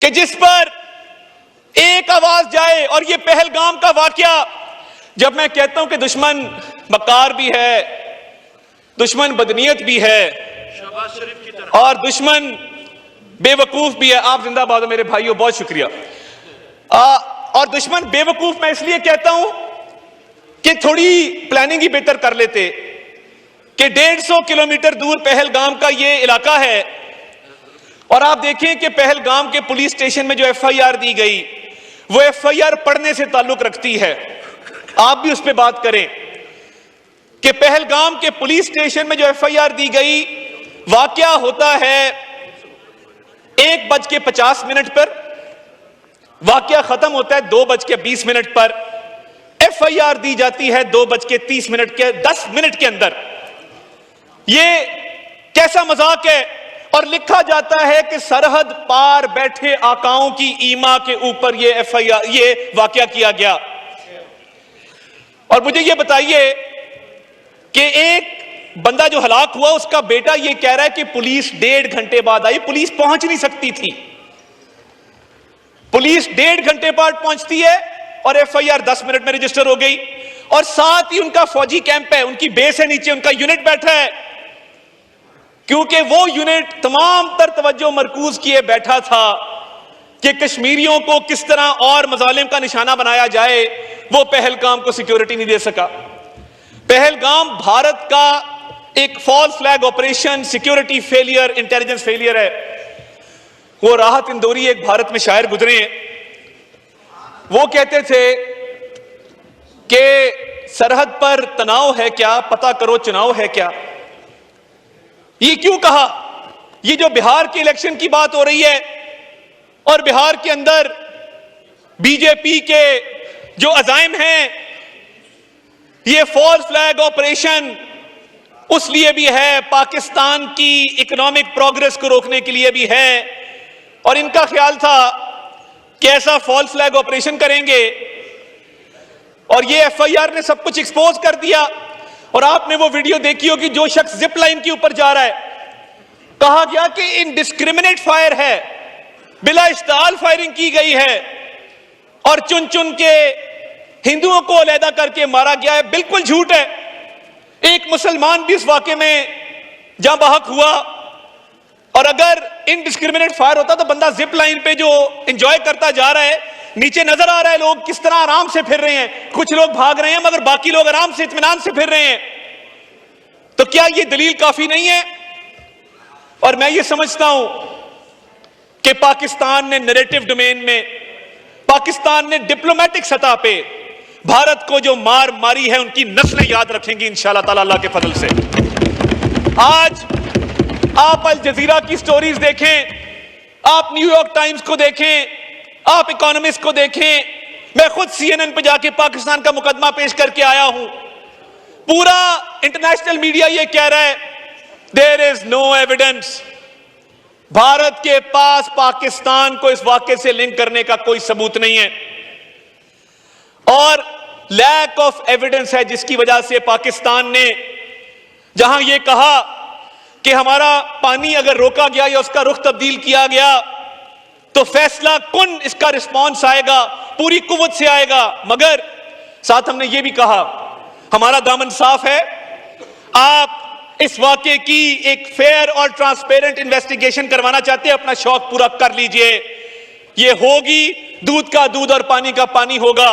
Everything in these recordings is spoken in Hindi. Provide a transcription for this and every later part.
कि जिस पर एक आवाज जाए। और ये पहलगाम का वाकया, जब मैं कहता हूं कि दुश्मन मक्कार भी है, दुश्मन बदनीयत भी है और दुश्मन बेवकूफ भी है। आप जिंदाबाद हो मेरे भाइयों, बहुत शुक्रिया। और दुश्मन बेवकूफ मैं इसलिए कहता हूं कि थोड़ी प्लानिंग ही बेहतर कर लेते कि 150 किलोमीटर दूर पहलगाम का ये इलाका है और आप देखें कि पहलगाम के पुलिस स्टेशन में जो एफआईआर दी गई वो एफआईआर पढ़ने से ताल्लुक रखती है। आप भी उस पर बात करें कि पहलगाम के पुलिस स्टेशन में जो एफआईआर दी गई, वाकया होता है 1:50 पर, वाकया खत्म होता है 2:20 पर, एफआईआर दी जाती है 2:30 के 10 मिनट के अंदर। ये कैसा मजाक है। और लिखा जाता है कि सरहद पार बैठे आकाओं की ईमा के ऊपर ये एफआईआर, ये वाकया किया गया। और मुझे ये बताइए कि एक बंदा जो हलाक हुआ उसका बेटा ये कह रहा है कि पुलिस 1.5 घंटे बाद आई। पुलिस पहुंच नहीं सकती थी, पुलिस 1.5 घंटे बाद पहुंचती है और एफआईआर 10 मिनट में रजिस्टर हो गई। और साथ ही उनका फौजी कैंप है, उनकी बेस है नीचे, उनका यूनिट बैठा है, क्योंकि वो यूनिट तमाम तर तवज्जो मरकूज किए बैठा था कि कश्मीरियों को किस तरह और मजालिम का निशाना बनाया जाए। वो पहलगाम को सिक्योरिटी नहीं दे सका। पहलगाम भारत का एक false flag operation, security failure, intelligence failure है। वो राहत इंदौरी एक भारत में शायर गुजरे हैं, वो कहते थे कि सरहद पर तनाव है क्या, पता करो चुनाव है क्या। ये क्यों कहा? ये जो बिहार के इलेक्शन की बात हो रही है और बिहार के अंदर बीजेपी के जो अजाइम हैं, ये फॉल्स फ्लैग ऑपरेशन उस लिए भी है, पाकिस्तान की इकोनॉमिक प्रोग्रेस को रोकने के लिए भी है। और इनका ख्याल था कि ऐसा फॉल्स फ्लैग ऑपरेशन करेंगे और ये एफआईआर ने सब कुछ एक्सपोज कर दिया। और आपने वो वीडियो देखी होगी, जो शख्स जिप लाइन के ऊपर जा रहा है, कहा गया कि इनडिस्क्रिमिनेट फायर है, बिला इश्ताल फायरिंग की गई है और चुन चुन के हिंदुओं को अलहदा करके मारा गया है। बिल्कुल झूठ है। एक मुसलमान भी इस वाकये में जहां बहक हुआ। और अगर इनडिस्क्रिमिनेट फायर होता तो बंदा जिप लाइन पे जो एंजॉय करता जा रहा है, नीचे नजर आ रहा है लोग किस तरह आराम से फिर रहे हैं, कुछ लोग भाग रहे हैं मगर बाकी लोग आराम से इत्मीनान से फिर रहे हैं। तो क्या यह दलील काफी नहीं है? और मैं ये समझता हूं कि पाकिस्तान ने नैरेटिव डोमेन में, पाकिस्तान ने डिप्लोमेटिक सतह पे भारत को जो मार मारी है, उनकी नस्लें याद रखेंगी इंशाअल्लाह ताला अल्लाह के फजल से। आज आप अल जजीरा की स्टोरीज देखें, आप न्यूयॉर्क टाइम्स को देखें, आप इकोनॉमिस्ट को देखें, मैं खुद CNN पे जाके पाकिस्तान का मुकदमा पेश करके आया हूं। पूरा इंटरनेशनल मीडिया ये कह रहा है there is no evidence. Bharat के पास पाकिस्तान को इस वाकये से लिंक करने का कोई सबूत नहीं है और लैक ऑफ एविडेंस है, जिसकी वजह से पाकिस्तान ने जहां यह कहा कि हमारा पानी अगर रोका गया या उसका रुख तब्दील किया गया तो फैसला कुन इसका रिस्पॉन्स आएगा, पूरी कुव्वत से आएगा, मगर साथ हमने ये भी कहा हमारा दामन साफ है, आप इस वाकये की एक फेयर और ट्रांसपेरेंट इन्वेस्टिगेशन करवाना चाहते हैं, अपना शौक पूरा कर लीजिए। ये होगी, दूध का दूध और पानी का पानी होगा।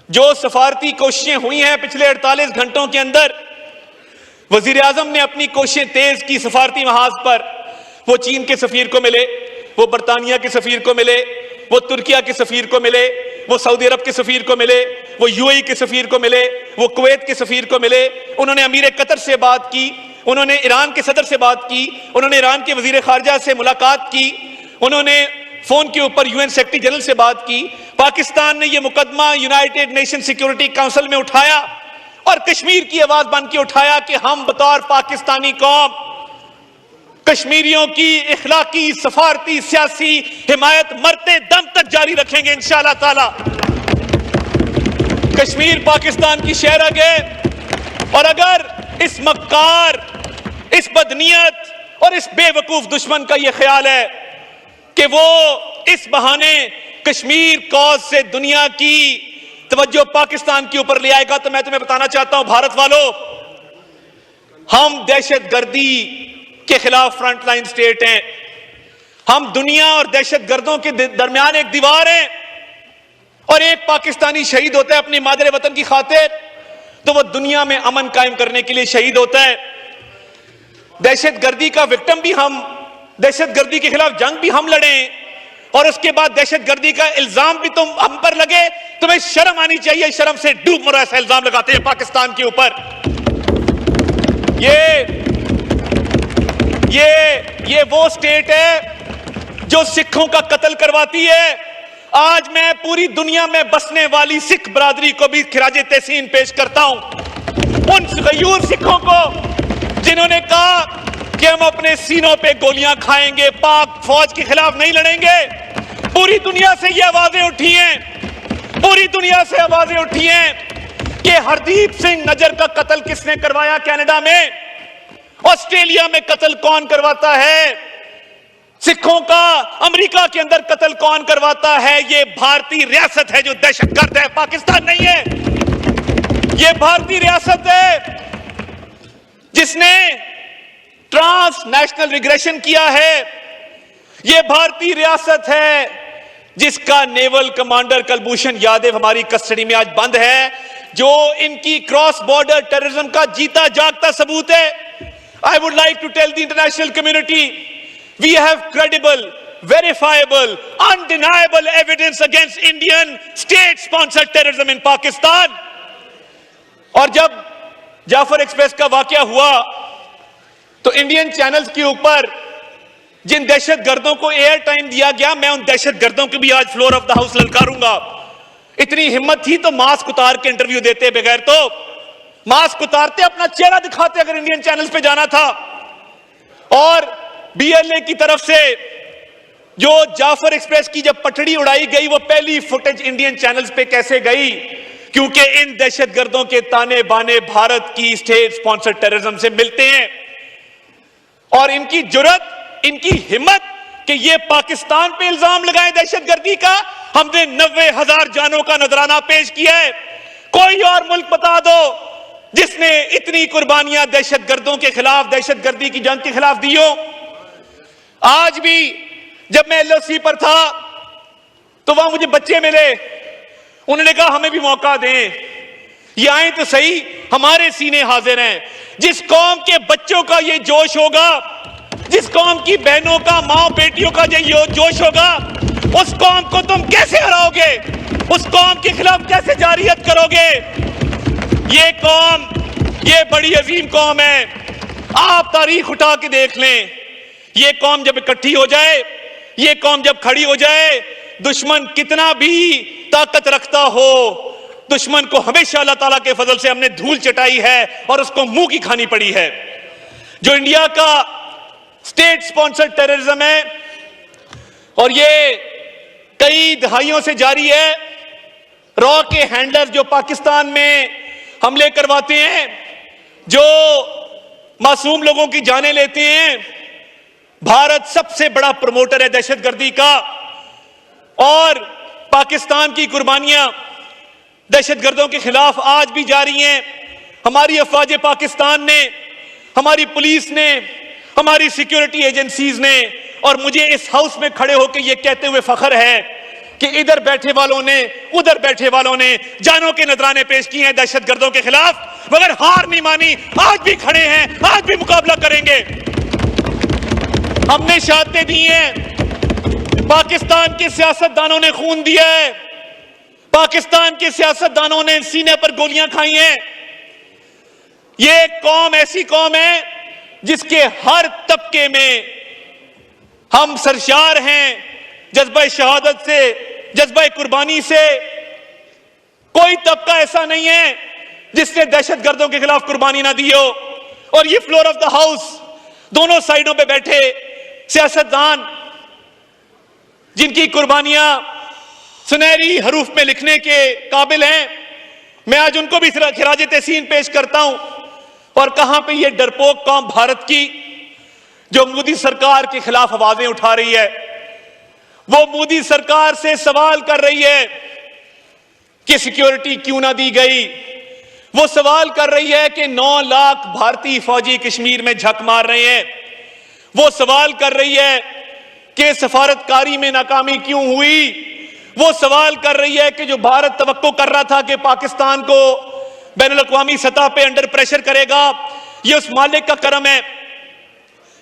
जो सफारती कोशिशें हुई हैं पिछले 48 घंटों के अंदर, वजीर आजम ने अपनी कोशिशें तेज की सफारती महाज पर। वो चीन के सफीर को मिले, वो बरतानिया के सफीर को मिले, वो तुर्किया के सफीर को मिले, वो सऊदी अरब के सफीर को मिले, वो यूएई के सफीर को मिले, वो कुवैत के सफीर को मिले। उन्होंने अमीर कतर से बात की, उन्होंने ईरान के सदर से बात की, उन्होंने ईरान के वजीर खारजा से मुलाकात की, उन्होंने फोन के ऊपर यूएन सेक्रेटरी जनरल से बात की। पाकिस्तान ने यह मुकदमा यूनाइटेड नेशन सिक्योरिटी काउंसिल में उठाया और कश्मीर की आवाज बन के उठाया कि हम बतौर पाकिस्तानी कौम कश्मीरियों की इखलाकी, सफारती, सियासी हिमायत मरते दम तक जारी रखेंगे इंशाअल्लाह ताला। कश्मीर पाकिस्तान की शहरग है और अगर इस मक्कार, इस बदनीयत और इस बेवकूफ दुश्मन का यह ख्याल है कि वो इस बहाने कश्मीर कॉज से दुनिया की तवज्जो पाकिस्तान के ऊपर ले आएगा। तो मैं तुम्हें बताना चाहता हूं भारत वालों, हम दहशतगर्दी के खिलाफ फ्रंटलाइन स्टेट हैं। हम दुनिया और दहशतगर्दों के दरमियान एक दीवार है, और एक पाकिस्तानी शहीद होता है अपनी मादरे वतन की खातिर तो वो दुनिया में अमन कायम करने के लिए शहीद होता है। दहशतगर्दी का विक्टिम भी हम, दहशतगर्दी के खिलाफ जंग भी हम लड़े, और उसके बाद दहशतगर्दी का इल्जाम भी तुम हम पर लगे। तुम्हें शर्म आनी चाहिए, शर्म से डूब मरो ऐसा इल्जाम लगाते हैं पाकिस्तान के ऊपर। ये वो स्टेट है जो सिखों का कत्ल करवाती है। आज मैं पूरी दुनिया में बसने वाली सिख बरादरी को भी खिराजे तहसीन पेश करता हूं, उन गयूर सिखों को जिन्होंने कहा कि हम अपने सीनों पे गोलियां खाएंगे, पाक फौज के खिलाफ नहीं लड़ेंगे। पूरी दुनिया से ये आवाजें उठी हैं, पूरी दुनिया से आवाजें उठी हैं कि हरदीप सिंह नजर का कत्ल किसने करवाया कनाडा में, ऑस्ट्रेलिया में कत्ल कौन करवाता है, सिखों का अमेरिका के अंदर कत्ल कौन करवाता है। ये भारतीय रियासत है जो दहशतगर्द है, पाकिस्तान नहीं है। ये भारतीय रियासत है जिसने ट्रांस नेशनल रिग्रेशन किया है। ये भारतीय रियासत है जिसका नेवल कमांडर कुलभूषण यादव हमारी कस्टडी में आज बंद है, जो इनकी क्रॉस बॉर्डर टेररिज्म का जीता जागता सबूत है। I would like to tell the international community, we have credible, verifiable, undeniable evidence against Indian state-sponsored terrorism in Pakistan. और जब जाफर एक्सप्रेस का वाकया हुआ तो इंडियन चैनल्स के ऊपर जिन दहशतगर्दों को एयर टाइम दिया गया, मैं उन दहशतगर्दों को भी आज फ्लोर ऑफ द हाउस ललकारूंगा। इतनी हिम्मत थी तो मास्क उतार के इंटरव्यू देते, बगैर तो मास्क उतारते अपना चेहरा दिखाते अगर इंडियन चैनल्स पे जाना था। और बीएलए की तरफ से जो जाफर एक्सप्रेस की जब पटड़ी उड़ाई गई, वो पहली फुटेज इंडियन चैनल्स पे कैसे गई, क्योंकि इन दहशतगर्दों के ताने बाने भारत की स्टेट स्पॉन्सर्ड टेररिज्म से मिलते हैं। और इनकी जुर्रत, इनकी हिम्मत कि ये पाकिस्तान पे इल्जाम लगाए दहशतगर्दी का। हमने 90,000 जानों का नजराना पेश किया है। कोई और मुल्क बता दो जिसने इतनी कुर्बानियां दहशतगर्दों के खिलाफ, दहशतगर्दी की जंग के खिलाफ दी हो। आज भी जब मैं एलओसी पर था तो वहां मुझे बच्चे मिले, उन्होंने कहा हमें भी मौका दें, ये आए तो सही, हमारे सीने हाजिर हैं। जिस कौम के बच्चों का ये जोश होगा, जिस कौम की बहनों का, मां बेटियों का ये जोश होगा, उस कौम को तुम कैसे हराओगे, उस कौम के खिलाफ कैसे जारियत करोगे। ये कौम, ये बड़ी अजीम कौम है। आप तारीख उठा के देख लें, ये कौम जब इकट्ठी हो जाए, ये कौम जब खड़ी हो जाए, दुश्मन कितना भी ताकत रखता हो, दुश्मन को हमेशा अल्लाह ताला के फजल से हमने धूल चटाई है और उसको मुंह की खानी पड़ी है। जो इंडिया का स्टेट स्पॉन्सर्ड टेररिज्म है और ये कई दहाइयों से जारी है। रॉ के हैंडलर जो पाकिस्तान में हमले करवाते हैं, जो मासूम लोगों की जानें लेते हैं, भारत सबसे बड़ा प्रमोटर है दहशतगर्दी का। और पाकिस्तान की कुर्बानियां दहशतगर्दों के खिलाफ आज भी जारी हैं। हमारी अफवाज पाकिस्तान ने, हमारी पुलिस ने, हमारी सिक्योरिटी एजेंसीज ने, और मुझे इस हाउस में खड़े होकर यह कहते हुए फख्र है कि इधर बैठे वालों ने, उधर बैठे वालों ने जानों के नजराने पेश किए हैं दहशतगर्दों के खिलाफ, मगर हार नहीं मानी, आज भी खड़े हैं, आज भी मुकाबला करेंगे। हमने शहादतें दी हैं, पाकिस्तान के सियासतदानों ने खून दिया है, पाकिस्तान के सियासतदानों ने सीने पर गोलियां खाई हैं। ये कौम ऐसी कौम है जिसके हर तबके में हम सरशार हैं जज्बा शहादत से, जज्बा कुर्बानी से। कोई तबका ऐसा नहीं है जिसने दहशतगर्दों के खिलाफ कुर्बानी ना दी हो। और ये फ्लोर ऑफ द हाउस, दोनों साइडों पे बैठे सियासतदान जिनकी कुर्बानियां सुनहरी हरूफ में लिखने के काबिल हैं, मैं आज उनको भी खिराजे तहसीन पेश करता हूं। और कहां पे ये डरपोक कौम भारत की जो मोदी सरकार के खिलाफ आवाजें उठा रही है, वो मोदी सरकार से सवाल कर रही है कि सिक्योरिटी क्यों ना दी गई। वो सवाल कर रही है कि 9 लाख भारतीय फौजी कश्मीर में झक मार रहे हैं। वो सवाल कर रही है कि सफारतकारी में नाकामी क्यों हुई। वो सवाल कर रही है कि जो भारत तवक्को कर रहा था कि पाकिस्तान को बैनुल-अक़वामी सतह पे अंडर प्रेशर करेगा, ये उस मालिक का करम है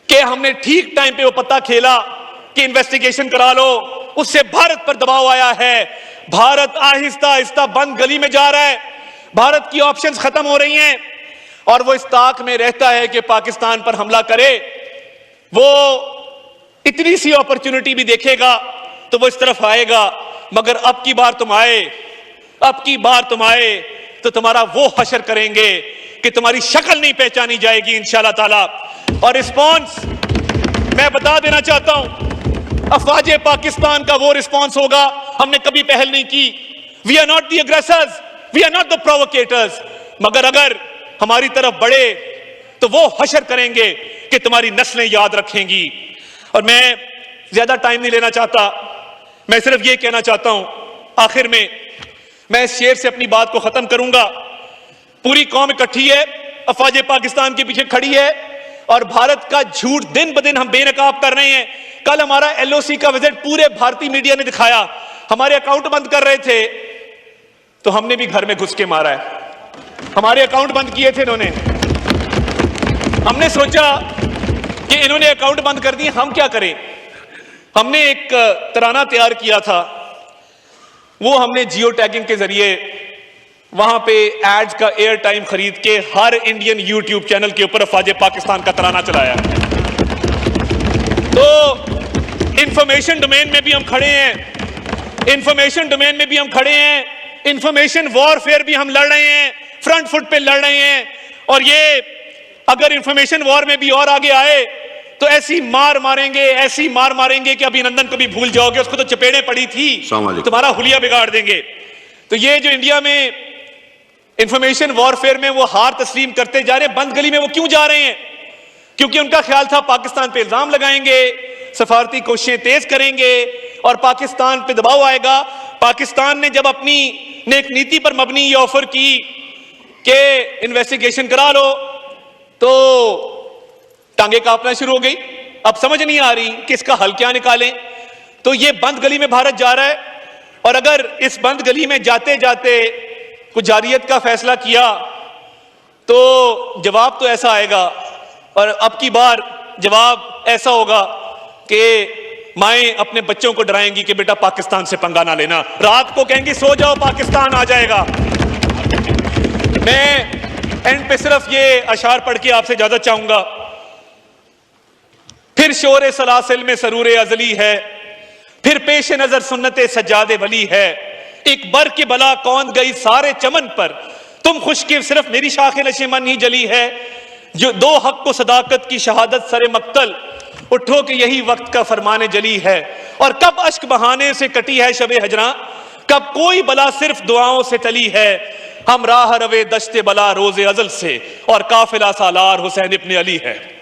कि हमने ठीक टाइम पे वो पत्ता खेला कि इन्वेस्टिगेशन करा लो। उससे भारत पर दबाव आया है। भारत आहिस्ता आहिस्ता बंद गली में जा रहा है। भारत की ऑप्शंस खत्म हो रही हैं और वो इस ताक में रहता है कि पाकिस्तान पर हमला करे। वो इतनी सी अपॉर्चुनिटी भी देखेगा तो वो इस तरफ आएगा। मगर अब की बार तुम आए तो तुम्हारा वो हशर करेंगे कि तुम्हारी शक्ल नहीं पहचानी जाएगी इंशाअल्लाह ताला। और रिस्पॉन्स मैं बता देना चाहता हूं, अफवाज पाकिस्तान का वो रिस्पॉन्स होगा। हमने कभी पहल नहीं की। We are not the aggressors, we are not the provocateurs. मगर अगर हमारी तरफ बढ़े तो वो हशर करेंगे कि तुम्हारी नस्लें याद रखेंगी। और मैं ज्यादा टाइम नहीं लेना चाहता, मैं सिर्फ ये कहना चाहता हूं, आखिर में मैं इस शेर से अपनी बात को खत्म करूंगा। पूरी कौम इकट्ठी है, अफवाज पाकिस्तान के पीछे खड़ी है और भारत का झूठ दिन ब दिन हम बेनकाब कर रहे हैं। कल हमारा LOC का विजिट पूरे भारतीय मीडिया ने दिखाया। हमारे अकाउंट बंद कर रहे थे तो हमने भी घर में घुस के मारा है। हमारे अकाउंट बंद किए थे इन्होंने। हमने सोचा कि इन्होंने अकाउंट बंद कर दिए, हम क्या करें। हमने एक तराना तैयार किया था, वो हमने जियो टैगिंग के जरिए वहां पे एड्स का एयर टाइम खरीद के हर इंडियन YouTube चैनल के ऊपर अफवाज पाकिस्तान का तराना चलाया। तो इंफॉर्मेशन डोमेन में भी हम खड़े हैं, इंफॉर्मेशन वॉरफेयर भी हम लड़ रहे हैं, फ्रंट फुट पे लड़ रहे हैं। और ये अगर इंफॉर्मेशन वॉर में भी और आगे आए तो ऐसी मार मारेंगे कि अभिनंदन को भी भूल जाओगे। उसको तो चपेड़े पड़ी थी, तुम्हारा हुलिया बिगाड़ देंगे। तो ये जो इंडिया में इंफॉर्मेशन वॉरफेयर में वो हार तस्लीम करते जा रहे हैं, बंद गली में वो क्यों जा रहे हैं? क्योंकि उनका ख्याल था पाकिस्तान पे इल्जाम लगाएंगे, सफारती कोशिशें तेज करेंगे और पाकिस्तान पे दबाव आएगा। पाकिस्तान ने जब अपनी नेक नीति पर मबनी ये ऑफर की कि इन्वेस्टिगेशन करा लो तो टांगे कांपना शुरू हो गई। अब समझ नहीं आ रही कि इसका हल क्या निकालें। तो ये बंद गली में भारत जा रहा है और अगर इस बंद गली में जाते जाते कुछ जारियत का फैसला किया तो जवाब तो ऐसा आएगा। और अब की बार जवाब ऐसा होगा कि माएं अपने बच्चों को डराएंगी कि बेटा पाकिस्तान से पंगा ना लेना, रात को कहेंगी सो जाओ पाकिस्तान आ जाएगा। मैं एंड पे सिर्फ ये अशार पढ़ के आपसे इजाजत चाहूंगा। फिर शोरे सलासिल में सरूरे अजली है, फिर पेश नजर सुन्नते सज्जादे वली है। एक बर की बला कौंद गई सारे चमन पर, तुम खुशकिर सिर्फ मेरी शाखे नशेमन ही जली है। जो दो हक को सदाकत की शहादत सरे मक्तल, उठो कि यही वक्त का फरमाने जली है। और कब अश्क बहाने से कटी है शबे हजरा, कब कोई बला सिर्फ दुआओं से टली है। हम राह रवे दश्ते बला रोजे अजल से, और काफिला सालार हुसैन इब्ने अली है।